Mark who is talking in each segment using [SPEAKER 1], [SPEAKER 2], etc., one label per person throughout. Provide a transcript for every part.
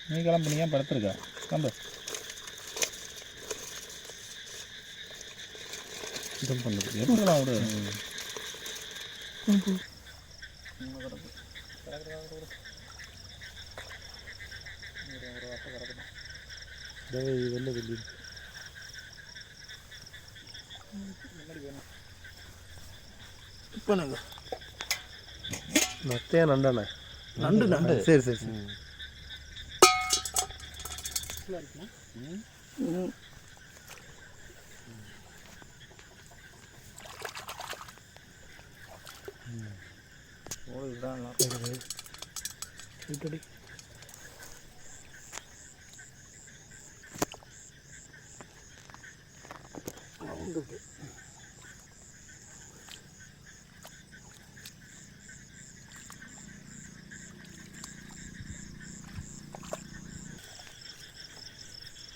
[SPEAKER 1] நீ கிளம்பு, நீ ஏன் படுத்துருக்க? கிளம்பு. இது பண்ணுது எப்படிலாம் விடு. வெளில வெளியே
[SPEAKER 2] இப்போ நாங்கள்
[SPEAKER 3] நத்தையா நண்டாண்ணே?
[SPEAKER 2] நண்டு நண்டு.
[SPEAKER 3] சரி சரி சரி.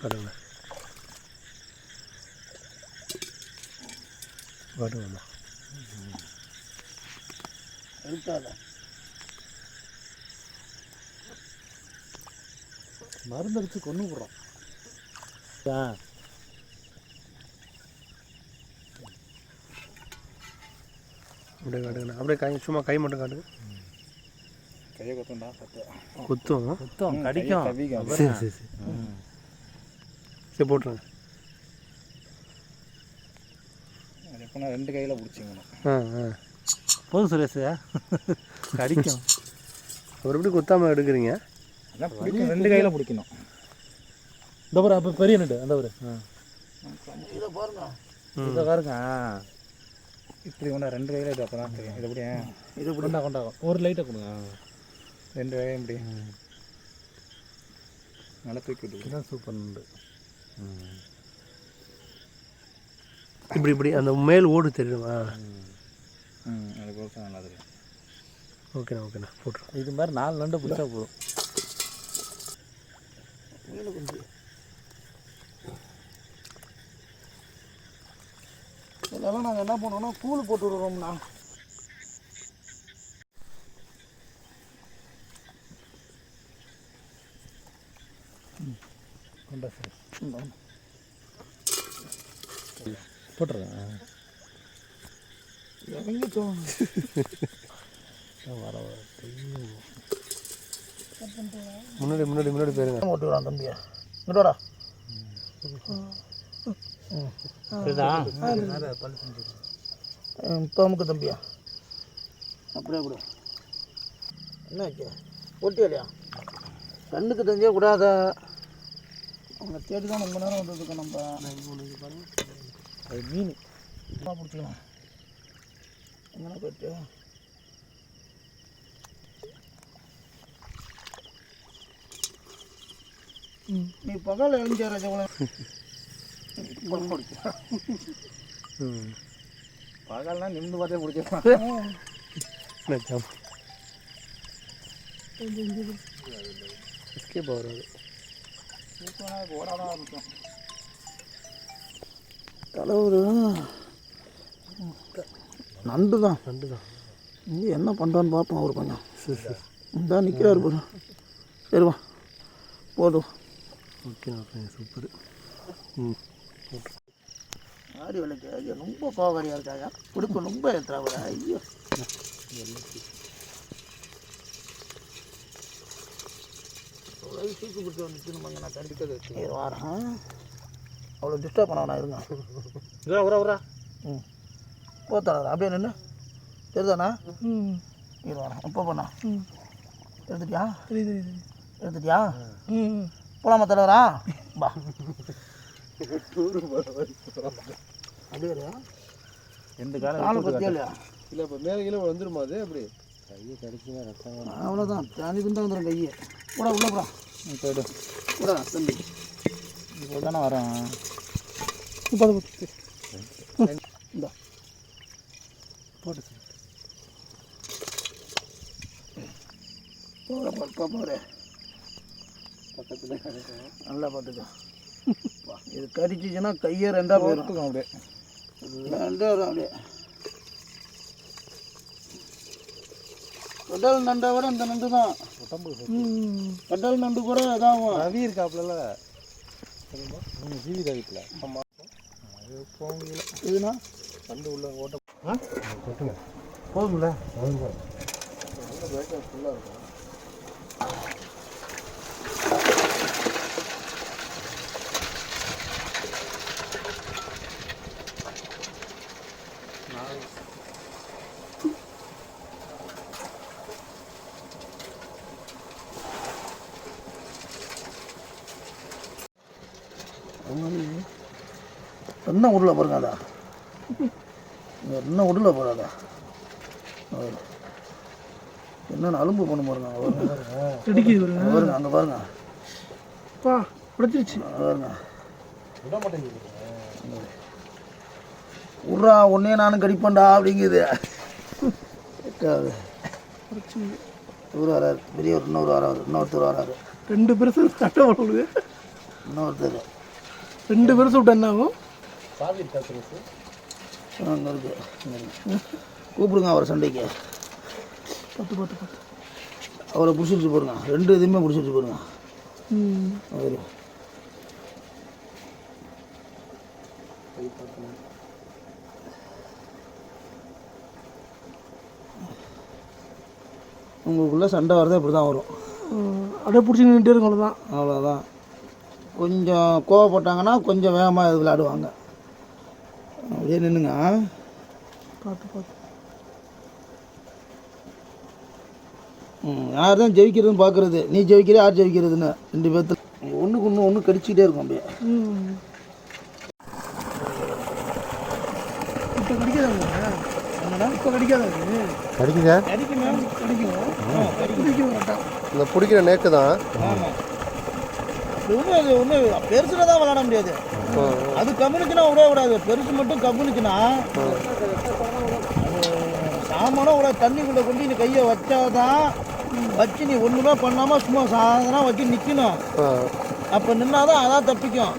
[SPEAKER 3] பாருங்க பாருங்கம்மா,
[SPEAKER 2] இருக்காத
[SPEAKER 1] மருந்து அடிச்சு கொண்டு விடுறோம்.
[SPEAKER 3] அப்படியே காட்டுங்கண்ணா, அப்படியே கை சும்மா கை மட்டும் காட்டுங்க.
[SPEAKER 1] கையை கொத்தும்டா.
[SPEAKER 3] குத்தும்
[SPEAKER 1] குத்தம் கடிக்கும்.
[SPEAKER 3] சரி சரி சரி சரி போட்டுருங்க.
[SPEAKER 1] அது எப்போனா 2 கையில் பிடிச்சிங்கணும்.
[SPEAKER 3] போதும் சுரேஷ், கடிக்கும். அவர் எப்படி குத்தாமல் எடுக்கிறீங்க?
[SPEAKER 1] அதான் பிடிக்கும், 2 கையில் பிடிக்கணும்.
[SPEAKER 3] இந்த பாரு, அப்போ பெரிய நண்டு அந்த ஒரு
[SPEAKER 2] இதை பாருங்க.
[SPEAKER 3] இதை பாருங்க.
[SPEAKER 1] இப்படி கொண்டா 2 கையில் இது அப்போ தான் தெரியும். இது எப்படி
[SPEAKER 2] இது
[SPEAKER 3] கொண்டா கொண்டாகும். ஒரு லைட்டை கொடுங்க.
[SPEAKER 1] 2 கையும் இப்படி நல்லா தூக்கி விட்டு.
[SPEAKER 3] இதுதான் சூப்பர் நண்டு. இப்படி இப்படி அந்த மேல் ஓடு தெரியுமா?
[SPEAKER 1] அது போல நல்லா தெரியும்.
[SPEAKER 3] ஓகேண்ணா ஓகேண்ணா போட்டுருவோம்.
[SPEAKER 1] இது மாதிரி 4 நண்டு பிடிச்சா போதும்.
[SPEAKER 2] இதெல்லாம் நாங்கள் என்ன பண்ணுவோம்னா கூழ் போட்டு விடுறோம்ண்ணா.
[SPEAKER 3] கொண்டா சார்
[SPEAKER 1] போட்டுருக்கேன்.
[SPEAKER 2] இறங்கி தோணும்.
[SPEAKER 3] வர முன்னாடி முன்னாடி முன்னாடி போயிருங்க.
[SPEAKER 2] ஓட்டு விடான் தம்பியா, இங்கோடா. இப்போ அமுக்கு தம்பியா, அப்படியே கூட என்ன ஆச்சு? ஓட்டி இல்லையா? கண்ணுக்கு தெரிஞ்சே கூடாத. அவங்க தேடி தான் ரொம்ப நேரம் வந்ததுக்கு நம்ம
[SPEAKER 1] அது மீன்
[SPEAKER 2] பிடிச்சிக்கலாம். எங்கன்னா போயிட்டு நீ பகல் எழுந்தியா ராஜா?
[SPEAKER 1] பகல்லாம் நின்று பார்த்தே பிடிச்சிருக்கான்.
[SPEAKER 3] எஸ்கேப் ஆகுறது
[SPEAKER 1] ஓடாதான் இருக்கும்.
[SPEAKER 2] தலைவர் நண்டு தான்.
[SPEAKER 3] நண்டு தான்.
[SPEAKER 2] இங்கே என்ன பண்ணுறான்னு பார்ப்போம். அவர் கொஞ்சம்
[SPEAKER 3] சரி சரி
[SPEAKER 2] இந்த நிற்கிறாரு பாரு. சரிவா போதும்.
[SPEAKER 3] Okay okay super.
[SPEAKER 2] ஆடி விலைக்கு ஐயோ ரொம்ப கோவக்காரியாக இருக்காங்க. பிடிப்பு ரொம்ப ஏற்றுறாங்க. ஐயோ சீக்கு பிடிச்சி வந்துச்சு. நம்ம நான் கடிக்கிறது வாரம் அவ்வளோ டிஸ்டர்ப் பண்ண நான் இருங்க.
[SPEAKER 3] உரா
[SPEAKER 2] போத்தாடா அப்படியே நின்று தெரியுதாண்ணா? இது வரேன். எப்போ பண்ணா எடுத்துட்டியா? எடுத்துட்டியா? போலாமா தலைவரா? பா அப்படியே
[SPEAKER 1] எந்த
[SPEAKER 2] காலை பற்றியா இல்லையா?
[SPEAKER 3] இல்லை இப்போ மேலே கீழே வந்துடுமா? அது அப்படி கையை கடிச்சுன்னா ரத்தம்
[SPEAKER 2] அவ்வளோதான். தனி துண்டா வந்துடும் கையை. கூட உள்ள போடா.
[SPEAKER 1] போய்டு
[SPEAKER 2] கூட தம்பி
[SPEAKER 1] இப்போ தானே வரேன்.
[SPEAKER 2] இந்த
[SPEAKER 3] போட்டு சார்
[SPEAKER 2] போகிற பப்பா போகிற
[SPEAKER 3] பக்கத்தில்
[SPEAKER 2] நல்லா பார்த்துக்கோ. இது கடிச்சிச்சுன்னா கையை ரெண்டாக போயிடும்.
[SPEAKER 1] அப்படியே
[SPEAKER 2] ரெண்டாக வரும். அப்படியே கடல் நண்டை விட இந்த நண்டு தான்
[SPEAKER 1] உடம்பு
[SPEAKER 2] கடல் நண்டு கூட இதாகும்.
[SPEAKER 1] ரவி இருக்காப்புல ஜீவி ரவிப்பில் ஆமாம் அது போகல
[SPEAKER 2] இதுனா
[SPEAKER 1] நண்டு உள்ள ஓட்ட
[SPEAKER 3] கொட்டுங்க
[SPEAKER 1] போதும்ல
[SPEAKER 3] போதுங்க
[SPEAKER 1] நல்ல பேக்கப் ஃபுல்லாக இருக்கும்.
[SPEAKER 2] என்ன உருளை பாருங்க அதா என்ன உருளை போடாதா என்னென்ன அலும்பு பண்ண பாருங்க பாருங்க அங்கே பாருங்க பிடிச்சிருச்சு பாருங்க
[SPEAKER 1] விட மாட்டேங்குது.
[SPEAKER 2] உர்றா ஒன்னே நானும் கடிப்பேன்டா அப்படிங்குது. இவர் வராரு பெரியவர், இன்னொருத்தர் வராரு.
[SPEAKER 4] 2 பெருசு சட்டை போடுது.
[SPEAKER 2] இன்னொருத்தர்
[SPEAKER 4] 2 பெருசு விட்டு என்ன ஆகும்?
[SPEAKER 1] சாவி இருக்கா பெருசு?
[SPEAKER 2] அங்கே இருக்கு. கூப்பிடுங்க அவரை சண்டைக்கு.
[SPEAKER 4] 10
[SPEAKER 2] அவரை பிடிச்சிட்டு போடுங்க. 2 இதுவுமே பிடிச்சிட்டு போடுங்க. அவர் உங்களுக்குள்ளே சண்டை வரது அப்படி தான் வரும்.
[SPEAKER 4] அப்படியே பிடிச்சி நின்றுட்டே இருக்கும். அவ்வளோதான்.
[SPEAKER 2] அவ்வளோதான். கொஞ்சம் கோவப்பட்டாங்கன்னா கொஞ்சம் வேகமாக இது விளையாடுவாங்க. அப்படியே நின்றுங்க.
[SPEAKER 4] பார்த்து
[SPEAKER 2] யார் தான் ஜெயிக்கிறதுன்னு பார்க்குறது. நீ ஜெயிக்கிற யார் ஜெயிக்கிறதுன்னு 2 பேர்த்துல ஒன்றுக்கு ஒன்று கடிச்சிக்கிட்டே இருக்கும். அப்படியே
[SPEAKER 4] இப்போ கடிக்காதாங்க. இப்போ கடிக்காதாங்க.
[SPEAKER 3] கடிக்குதா?
[SPEAKER 4] கடிக்கும் கரெக்டாக.
[SPEAKER 3] இந்த பிடிக்கிற நேக்கு தான்.
[SPEAKER 2] ஆமாம். அது ஒன்று பெருசுல தான் விளாட முடியாது. அது கம்முனுக்குன்னா விட விடாது. பெருசு மட்டும் கம்முனுக்குன்னா சாமானம் விட தண்ணிக்குள்ளே கொண்டு நீ கையை வச்சாதான் வச்சு நீ ஒன்றுமே பண்ணாமல் சும்மா சாதனம் வச்சு நிற்கணும். அப்போ நின்னாதான் அதான் தப்பிக்கும்.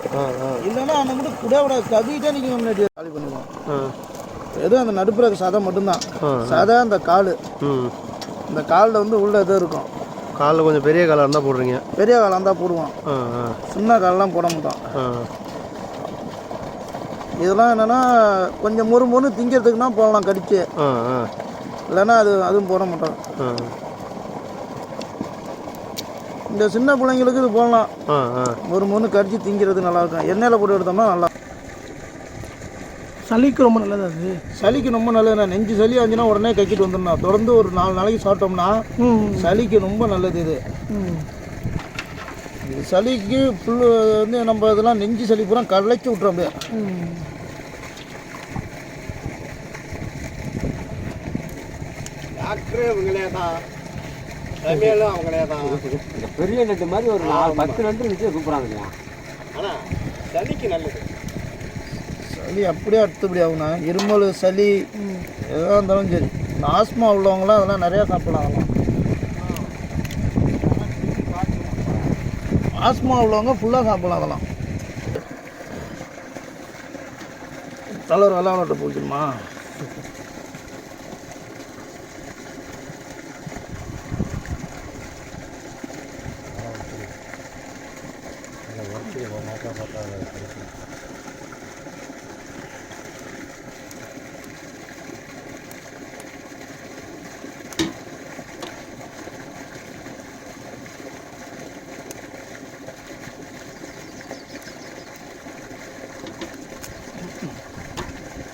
[SPEAKER 2] இல்லைன்னா அந்த மட்டும் கூட விடாது. கவிட்டே நிற்க முன்னாடி காலி பண்ணுவோம். எதுவும் அந்த நடுப்புற சதை மட்டும்தான். சதை அந்த கால். இந்த காலில் வந்து உள்ள இது இருக்கும்.
[SPEAKER 3] காலில் கொஞ்சம் பெரிய காலாக இருந்தால் போடுறீங்க.
[SPEAKER 2] பெரிய காலாக இருந்தால் போடுவோம். சின்ன காலெலாம் போட மாட்டோம். இதெல்லாம் என்னென்னா கொஞ்சம் முறுமுறுன்னு திங்கிறதுக்குன்னா போடலாம் கடிச்சு. இல்லைன்னா அதுவும் போட மாட்டோம். இந்த சின்ன பிள்ளைங்களுக்கு இது போடலாம். முறுமுறுன்னு கடிச்சு திங்கிறது நல்லாயிருக்கும். எண்ணெயில் போட்டு எடுத்தோம்னா நல்லா.
[SPEAKER 4] சளிக்கு ரொம்ப நல்லது. அது
[SPEAKER 2] சளிக்கு ரொம்ப நல்லதுண்ணா. நெஞ்சு சளி ஆச்சுன்னா உடனே கக்கிட்டு வந்துடணும். தொடர்ந்து ஒரு 4 நாளைக்கு சாப்பிட்டோம்னா சளிக்கு ரொம்ப நல்லது இது. இது சளிக்கு ஃபுல்லு வந்து நம்ம இதெல்லாம் நெஞ்சு சளி பூரா கலைச்சி விட்றோம். அப்படியே
[SPEAKER 1] டாக்டரே அவங்களே தான், சமையலும் அவங்களே தான்.
[SPEAKER 3] பெரிய நட்டு மாதிரி ஒரு 10 நட்டு இருந்துச்சு கூப்பிட்றாங்க.
[SPEAKER 1] ஆனால் சளிக்கு நல்லது.
[SPEAKER 2] சளி அப்படியே அடுத்தபடி ஆகுண்ணா. இருமல் சளி எதாக இருந்தாலும் சரி. இந்த ஆஸ்மா உள்ளவங்களாம் அதெல்லாம் நிறையா சாப்பிடலாம். அதெல்லாம் ஆஸ்மா உள்ளவங்க ஃபுல்லாக சாப்பிடலாம். அதெல்லாம் தலைவர் விளாட போச்சுமா.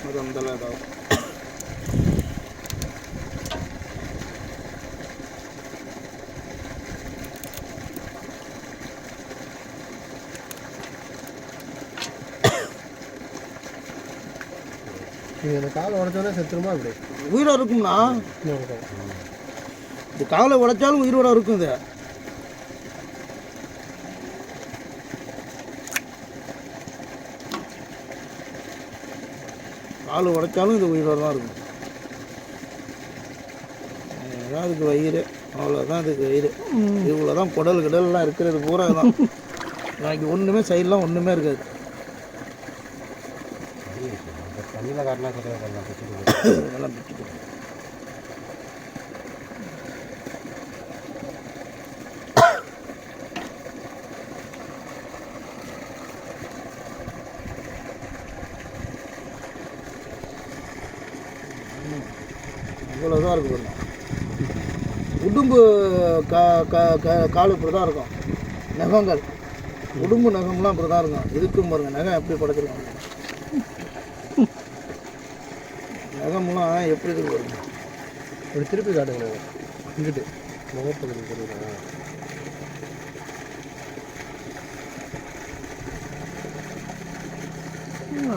[SPEAKER 2] அது அந்த இதாகும்.
[SPEAKER 3] இந்த காலை உடச்சோடனே செத்துருமா? அப்படி
[SPEAKER 2] உயிரோட இருக்கும்னா இது காலை உடைச்சாலும் உயிரோட இருக்கும். இது கால் உடைச்சாலும் இது உயிரோடு தான் இருக்கும். அதுதான் இதுக்கு வயிறு. அவ்வளோதான் இதுக்கு வயிறு. இவ்வளோ தான் குடல்லாம் இருக்கிறது பூரா தான். எனக்கு ஒன்றுமே சைட்லாம் ஒன்றுமே இருக்காது.
[SPEAKER 3] தண்ணியில் காட்டினா
[SPEAKER 2] இதெல்லாம் பிடிச்சிட்டு இவ்வளோ தான் இருக்கும் பாருங்க. உடும்பு கால் இப்படி தான் இருக்கும். நகங்கள் உடும்பு நகம்லாம் இப்படி தான் இருக்கும். இதுக்கும் பாருங்க நகம் எப்படி படைச்சிருக்காங்க. நகம்லாம் எப்படி இருக்கு பாருங்க.
[SPEAKER 3] ஒரு திருப்பி காட்டுங்க இங்கிட்டு முகப்பகுதி தெரியுதா?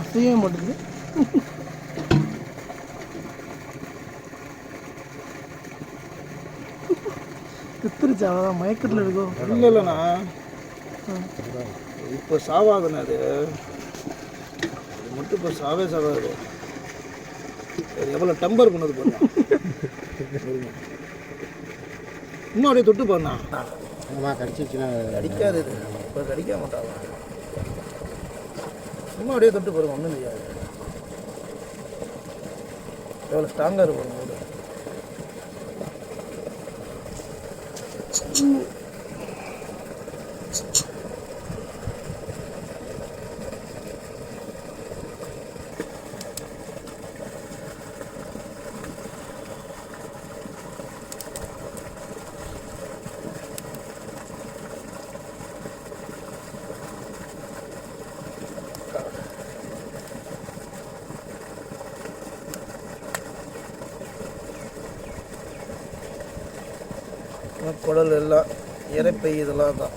[SPEAKER 4] அசையவே மாட்டேங்குது. செத்துருச்சு, அவ்வளோதான் மயக்கத்தில் இருக்கும்.
[SPEAKER 2] இல்லைண்ணா இப்போ சாவாதுண்ணா அது மட்டும் இப்போ சாவாது. அது எவ்வளோ டம்பர் பண்ணது பண்ணா இன்னும் அப்படியே தொட்டு பண்ணா
[SPEAKER 3] கடிச்சிச்சுன்னா
[SPEAKER 2] கடிக்காது. இது இப்போ கடிக்க மாட்டாங்க. இன்னும் அப்படியே தொட்டு பாருங்க, ஒன்றும் செய்யாது. எவ்வளோ ஸ்ட்ராங்காக இருக்கும் போது. குடல் எல்லாம் இறைப்பை இதெல்லாம் தான்.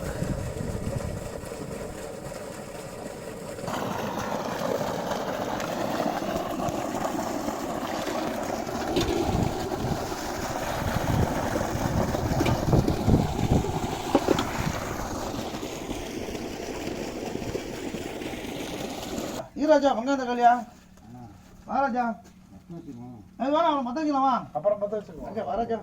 [SPEAKER 2] ஈராஜா வெங்காயம் தக்காளியா வாராஜா அது வேணாம் அவனை மற்ற வச்சுக்கலாமா?
[SPEAKER 1] அப்புறம் பற்ற வச்சுக்கோங்க.
[SPEAKER 2] வாராஜா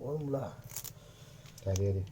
[SPEAKER 2] போதும்ல.
[SPEAKER 3] சரி
[SPEAKER 2] ஏன்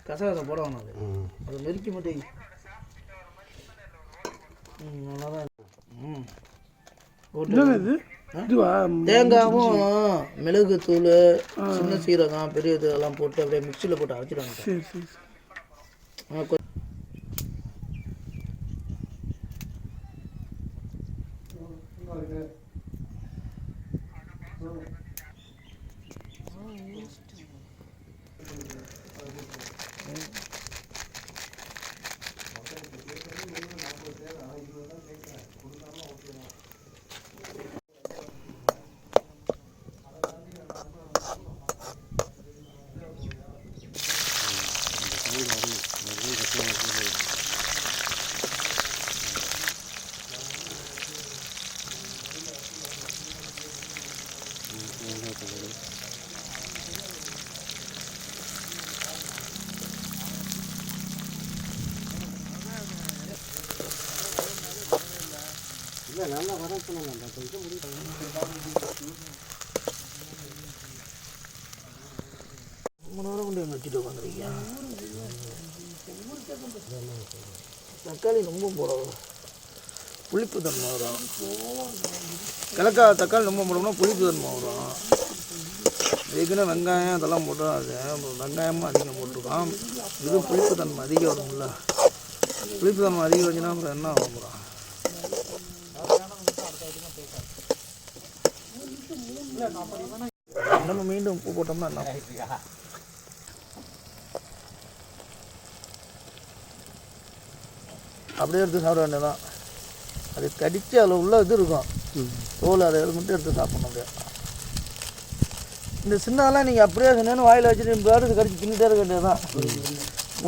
[SPEAKER 2] கசகசம் போட வேணும். அது நெருக்கி மட்டும் நல்லாதான் தேங்காயும் மிளகு தூள் சின்ன சீரகம் பெரிய இதெல்லாம் போட்டு அப்படியே மிக்சியில் போட்டு அரைச்சிடுவாங்க.
[SPEAKER 3] நல்லா வர சொன்னாங்க.
[SPEAKER 2] கொண்டு வச்சுட்டு உட்காந்துருக்கீங்க. தக்காளி ரொம்ப போடணும், புளிப்பு தன்மை வரும். கிழக்கா தக்காளி ரொம்ப போடணும்னா புளிப்பு தன்மை வரும். ஏற்கனவே வெங்காயம் அதெல்லாம் போட்டோம். அது வெங்காயமும் அதிகம் போட்டிருக்கோம். இது புளிப்பு தன்மை அதிகம் வரும்ல. புளிப்பு தன்மை அதிகம் வச்சுன்னா அப்புறம் என்ன ஆகும்? நம்ம மீண்டும் உப்பு போட்டோம்னா என்ன அப்படியே எடுத்து சாப்பிட வேண்டியதான். அது கடிச்சு அதில் உள்ள இது இருக்கும் தோல், அதை மட்டும் எடுத்து சாப்பிடணும். அப்படியே இந்த சின்னதெல்லாம் நீங்கள் அப்படியே சொன்னேன்னு வாயில் வச்சுட்டு பாடு கடிச்சு தின்னுட்டே இருக்க வேண்டியதுதான்.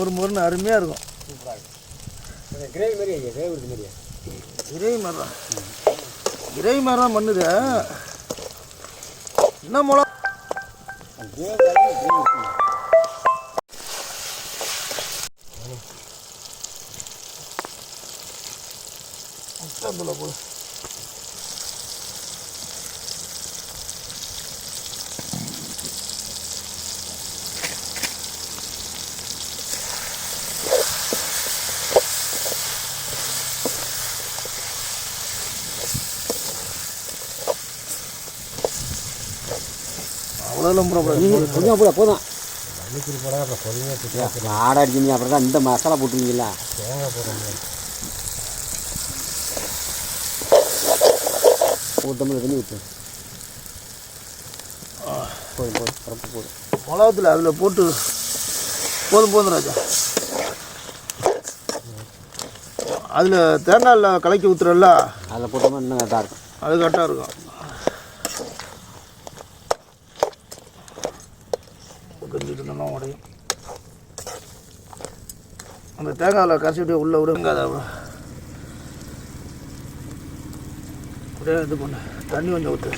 [SPEAKER 2] ஒரு முருன்னு அருமையாக இருக்கும்.
[SPEAKER 3] கிரேவி மாதிரியா? கிரேவி மாதிரியா?
[SPEAKER 2] இறை மாதிரி தான் பண்ணுது. என்ன மிளகா போடு. அவ்வளோலாம் போடக்கூடாது.
[SPEAKER 5] கொஞ்சம் போட போதும். ஆடை அடிச்சிங்க அப்புறம் தான் இந்த மசாலா போட்டுருவீங்களா?
[SPEAKER 3] தேங்காய் போட முடியாது.
[SPEAKER 5] ஒரு டம்ளர் தண்ணி ஊற்று. போதும் போதும் பரப்பு போதும்.
[SPEAKER 2] மிளகாத்தில் அதில் போட்டு போதும் ராஜா. அதில் தேங்காயில் கலக்கி ஊற்றுறல்ல,
[SPEAKER 5] அதில் போட்டோம்னா இன்னும் கரெக்டாக இருக்கும்.
[SPEAKER 2] அது கரெக்டாக இருக்கும். கஞ்சிட்டு இருந்தோம்னா உடையும். அந்த தேங்காயில் கசிவிட்டு உள்ளே விடுங்க. அதை அப்படியே இது பண்ணு. தண்ணி கொஞ்சம் ஊற்று.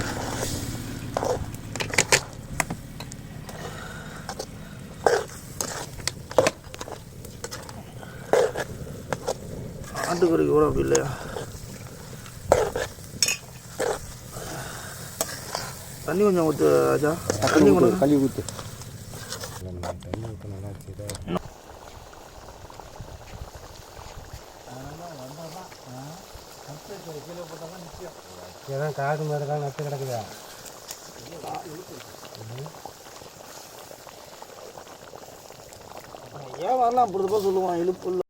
[SPEAKER 2] ஆட்டுக்கறிக்கு கூட அப்படி இல்லையா? தண்ணி கொஞ்சம் ஊற்று ராஜா. தண்ணி கொஞ்சம்
[SPEAKER 5] களி ஊற்று.
[SPEAKER 3] ஏதாவது காடு மாதிரி தான் நட்டு கிடக்குதா?
[SPEAKER 2] ஏன் வரலாம் அப்படி சொல்லுவான் இழுப்பு இல்லை.